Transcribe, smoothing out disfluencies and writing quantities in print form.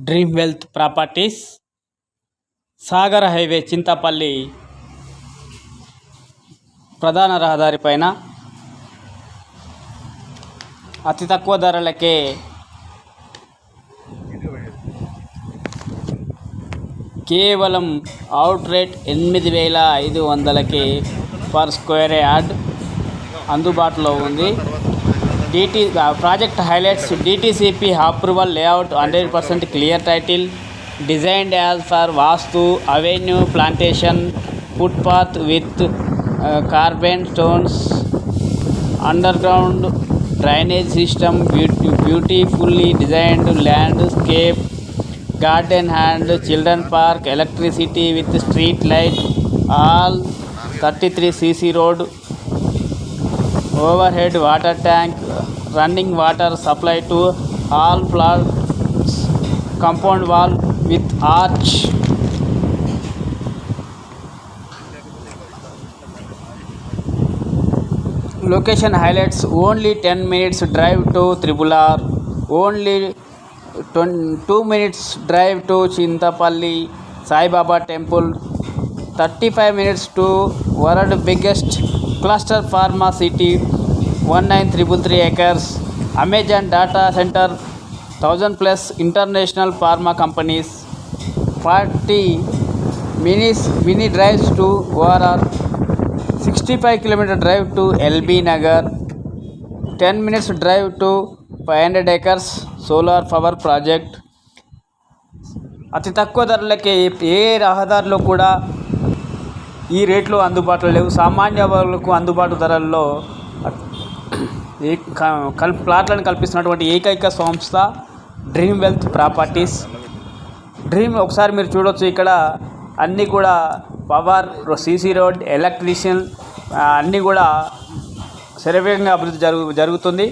Dream wealth properties Sagar highway Chintapalli ప్రధాన రహదారి పైన అతి తక్కువ ధరలకే కేవలం అవుట్ రేట్ 8,500కి పర్ స్క్వేర్ యార్డ్ అందుబాటులో ఉంది. Project highlights: DTCP approval, layout 100% clear title, designed as per Vastu, avenue plantation, footpath with carbon stones, underground drainage system, beautifully designed landscape, garden and children park, electricity with street light, all 33cc road, overhead water tank, running water supply to all plots, compound wall with arch. Location highlights: only 10 minutes drive to RRR, only 2 minutes drive to Chintapalli Sai Baba Temple, 35 minutes to world biggest cluster pharma city, 19,333 acres, Amazon data center, 1,000 plus international pharma companies, 40 mini drives to ORR, 65 km drive to LB Nagar, 10 minutes drive to 500 acres solar power project. అతి తక్కువ ధరలకే ఏ రహదారిలో కూడా ఈ రేట్లు అందుబాటులో లేవు. సామాన్య వర్గులకు అందుబాటు ధరల్లో ప్లాట్లను కల్పిస్తున్నటువంటి ఏకైక సంస్థ డ్రీమ్ వెల్త్ ప్రాపర్టీస్. ఒకసారి మీరు చూడొచ్చు, ఇక్కడ అన్నీ కూడా పవర్, సీసీ రోడ్, ఎలక్ట్రీషియన్ అన్నీ కూడా శరవేగంగా అభివృద్ధి జరుగుతుంది.